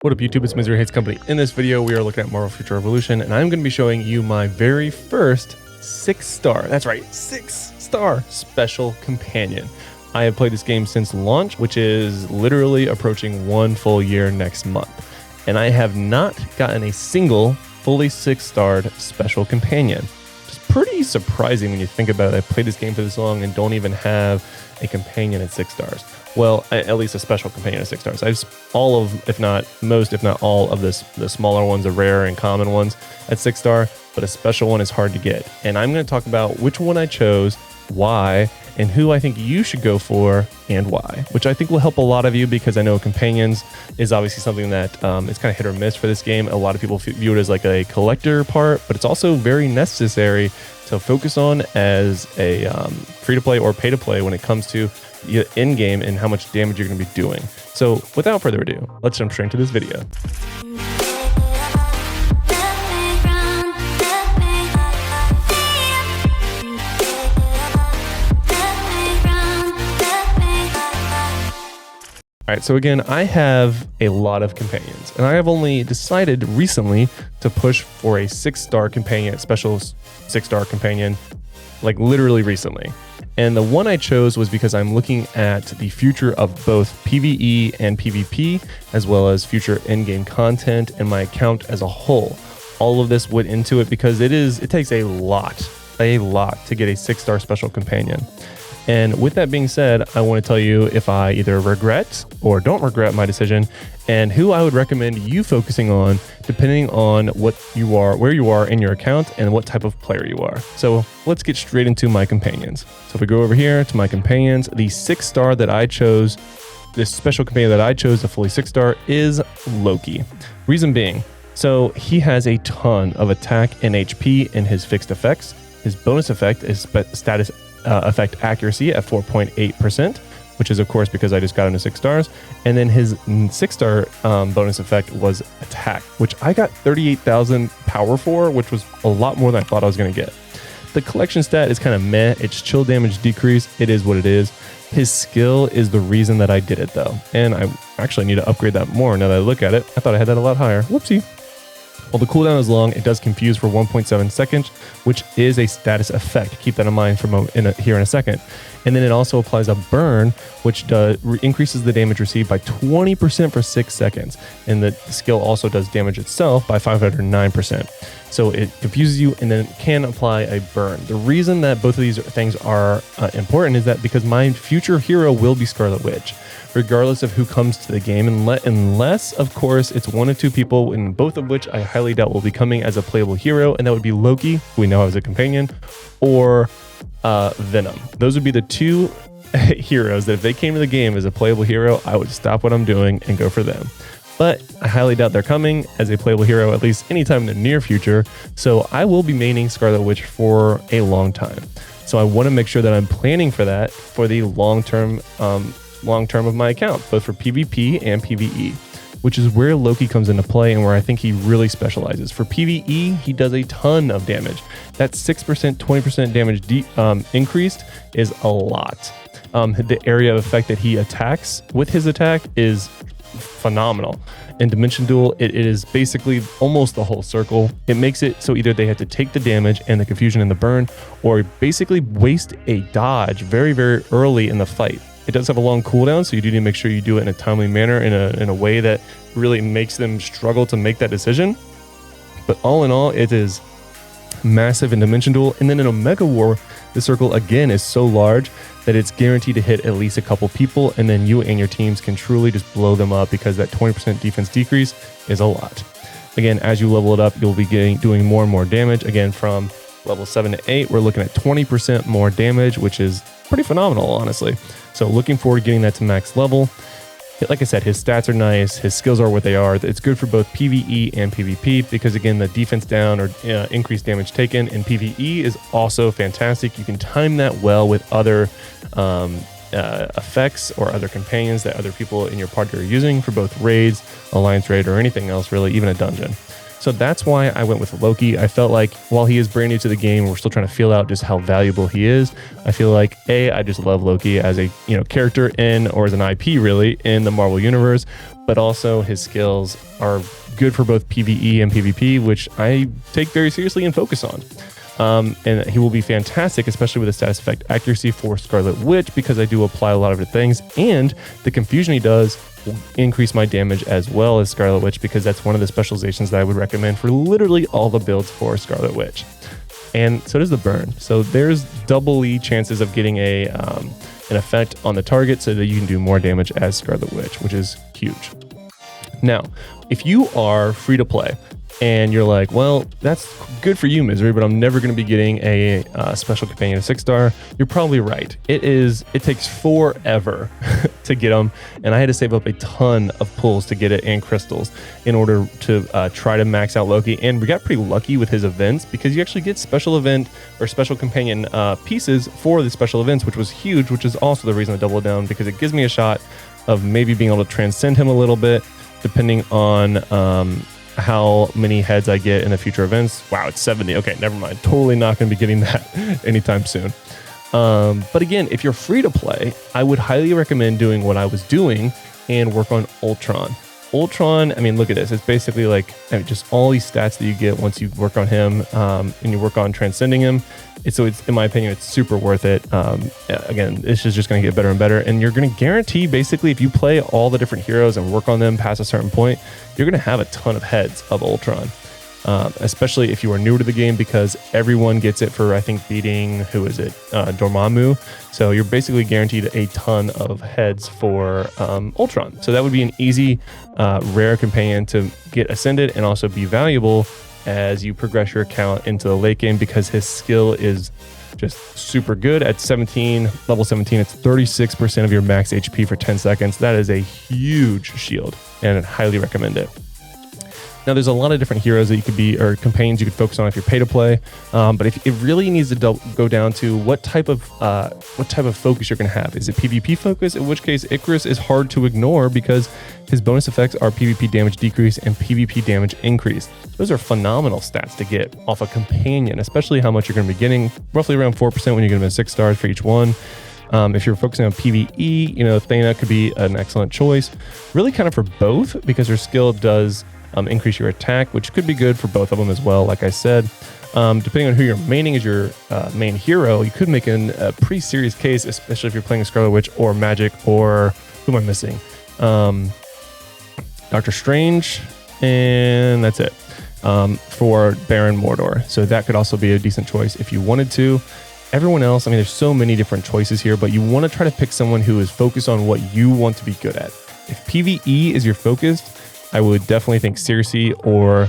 What up YouTube, it's Misery Hates Company. In this video, we are looking at Marvel Future Revolution, and I'm going to be showing you my very first 6-star, that's right, 6-star special companion. I have played this game since launch, which is literally approaching 1 full year next month. And I have not gotten a single fully 6-starred special companion. It's pretty surprising when you think about it. I played this game for this long and don't even have a companion at 6 stars. Well, at least a special companion at 6 stars. I've all of, if not most, if not all of the smaller ones, the rare and common ones at 6 star, but a special one is hard to get. And I'm going to talk about which one I chose, why, and who I think you should go for and why, which I think will help a lot of you because I know companions is obviously something that is kind of hit or miss for this game. A lot of people view it as like a collector part, but it's also very necessary to focus on as a free-to-play or pay-to-play when it comes to in-game and how much damage you're going to be doing. So without further ado, let's jump straight into this video. All right, so again, I have a lot of companions, and I have only decided recently to push for a 6-star companion, special 6-star companion, like literally recently. And the one I chose was because I'm looking at the future of both PvE and PvP, as well as future in-game content and my account as a whole. All of this went into it because it takes a lot to get a 6-star special companion. And with that being said, I want to tell you if I either regret or don't regret my decision and who I would recommend you focusing on depending on what you are, where you are in your account and what type of player you are. So let's get straight into my companions. So if we go over here to my companions, the 6-star that I chose, this special companion that I chose, the fully 6-star, is Loki. Reason being, so he has a ton of attack and HP in his fixed effects. His bonus effect is status effect accuracy at 4.8%, which is of course because I just got him to 6 stars. And then his 6-star bonus effect was attack, which I got 38,000 power for, which was a lot more than I thought I was going to get. The collection stat is kind of meh. It's chill damage decrease. It is what it is. His skill is the reason that I did it though. And I actually need to upgrade that more now that I look at it. I thought I had that a lot higher. Whoopsie. While the cooldown is long, it does confuse for 1.7 seconds, which is a status effect. Keep that in mind here in a second. And then it also applies a burn, which increases the damage received by 20% for 6 seconds. And the skill also does damage itself by 509%. So it confuses you and then it can apply a burn. The reason that both of these things are important is that because my future hero will be Scarlet Witch, regardless of who comes to the game, unless of course it's 1 or 2 people, and both of which I highly doubt will be coming as a playable hero, and that would be Loki, who we now have as a companion, or Venom. Those would be the 2 heroes that if they came to the game as a playable hero, I would stop what I'm doing and go for them. But I highly doubt they're coming as a playable hero, at least anytime in the near future, so I will be maining Scarlet Witch for a long time. So I want to make sure that I'm planning for that for the long term of my account, both for PvP and PvE, which is where Loki comes into play and where I think he really specializes. For PvE, he does a ton of damage. That 6%, 20% damage increased is a lot. The area of effect that he attacks with his attack is phenomenal. In Dimension Duel, it is basically almost the whole circle. It makes it so either they have to take the damage and the confusion and the burn, or basically waste a dodge very, very early in the fight. It does have a long cooldown, so you do need to make sure you do it in a timely manner, in a way that really makes them struggle to make that decision. But all in all, it is massive in Dimension Duel. And then in Omega War, the circle again is so large that it's guaranteed to hit at least a couple people, and then you and your teams can truly just blow them up because that 20% defense decrease is a lot. Again, as you level it up, you'll be doing more and more damage. Again, from level 7 to 8, we're looking at 20% more damage, which is pretty phenomenal, honestly. So looking forward to getting that to max level. Like I said, his stats are nice, his skills are what they are. It's good for both PvE and PvP because again, the defense down or increased damage taken in PvE is also fantastic. You can time that well with other effects or other companions that other people in your party are using for both raids, alliance raid, or anything else really, even a dungeon. So that's why I went with Loki. I felt like while he is brand new to the game, we're still trying to feel out just how valuable he is. I feel like I just love Loki as a character in, or as an IP really, in the Marvel universe. but also his skills are good for both PvE and PvP, which I take very seriously and focus on. And he will be fantastic, especially with the status effect accuracy for Scarlet Witch, because I do apply a lot of the things, and the confusion he does will increase my damage as well as Scarlet Witch, because that's one of the specializations that I would recommend for literally all the builds for Scarlet Witch. And so does the burn. So there's doubly chances of getting an effect on the target so that you can do more damage as Scarlet Witch, which is huge. Now, if you are free to play and you're like, well, that's good for you, Misery, but I'm never going to be getting a special companion of 6-star. You're probably right. It takes forever to get them, and I had to save up a ton of pulls to get it and crystals in order to try to max out Loki. And we got pretty lucky with his events, because you actually get special event or special companion pieces for the special events, which was huge, which is also the reason I doubled down, because it gives me a shot of maybe being able to transcend him a little bit, depending on how many heads I get in the future events. Wow, it's 70. Okay, never mind. Totally not going to be getting that anytime soon. But again, if you're free to play, I would highly recommend doing what I was doing and work on Ultron. Ultron, I mean, look at this. It's basically like, I mean, just all these stats that you get once you work on him and you work on transcending him. So it's, in my opinion, it's super worth it. Again, this is just going to get better and better. And you're going to guarantee, basically, if you play all the different heroes and work on them past a certain point, you're going to have a ton of heads of Ultron. Especially if you are newer to the game, because everyone gets it for, I think, beating, who is it? Dormammu. So you're basically guaranteed a ton of heads for Ultron. So that would be an easy, rare companion to get ascended and also be valuable as you progress your account into the late game, because his skill is just super good. At 17, level 17, it's 36% of your max HP for 10 seconds. That is a huge shield, and I highly recommend it. Now, there's a lot of different heroes that you could be, or companions you could focus on if you're pay to play. But if it really needs to go down to what type of focus you're going to have. Is it PvP focus? In which case, Icarus is hard to ignore, because his bonus effects are PvP damage decrease and PvP damage increase. Those are phenomenal stats to get off a companion, especially how much you're going to be getting, roughly around 4% when you're going to 6 stars for each one. If you're focusing on PvE, Thana could be an excellent choice. Really kind of for both, because her skill does increase your attack, which could be good for both of them as well, like I said. Depending on who you're maining as your main hero, you could make a pretty serious case, especially if you're playing Scarlet Witch or Magic, or who am I missing? Doctor Strange, and that's it, for Baron Mordor. So that could also be a decent choice if you wanted to. Everyone else, I mean, there's so many different choices here, but you want to try to pick someone who is focused on what you want to be good at. If PvE is your focus, I would definitely think Circe or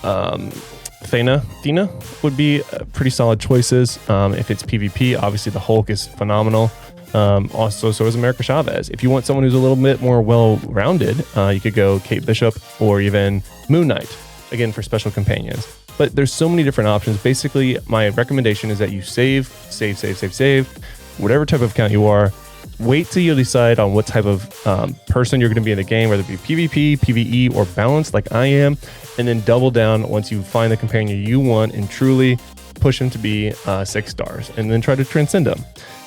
Thena would be pretty solid choices. If it's PvP, obviously the Hulk is phenomenal. Also, so is America Chavez. If you want someone who's a little bit more well-rounded, you could go Kate Bishop or even Moon Knight, again, for special companions. But there's so many different options. Basically, my recommendation is that you save, whatever type of account you are. Wait till you decide on what type of person you're going to be in the game, whether it be PvP, PvE, or balanced like I am, and then double down once you find the companion you want and truly push him to be 6 stars, and then try to transcend him.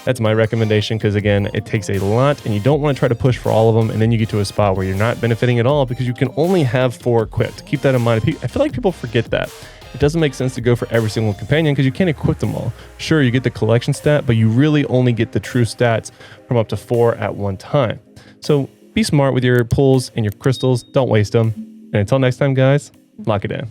That's my recommendation, because again, it takes a lot, and you don't want to try to push for all of them, and then you get to a spot where you're not benefiting at all, because you can only have 4 equipped. Keep that in mind. I feel like people forget that. It doesn't make sense to go for every single companion, because you can't equip them all. Sure, you get the collection stat, but you really only get the true stats from up to 4 at one time. So be smart with your pulls and your crystals. Don't waste them. And until next time, guys, lock it in.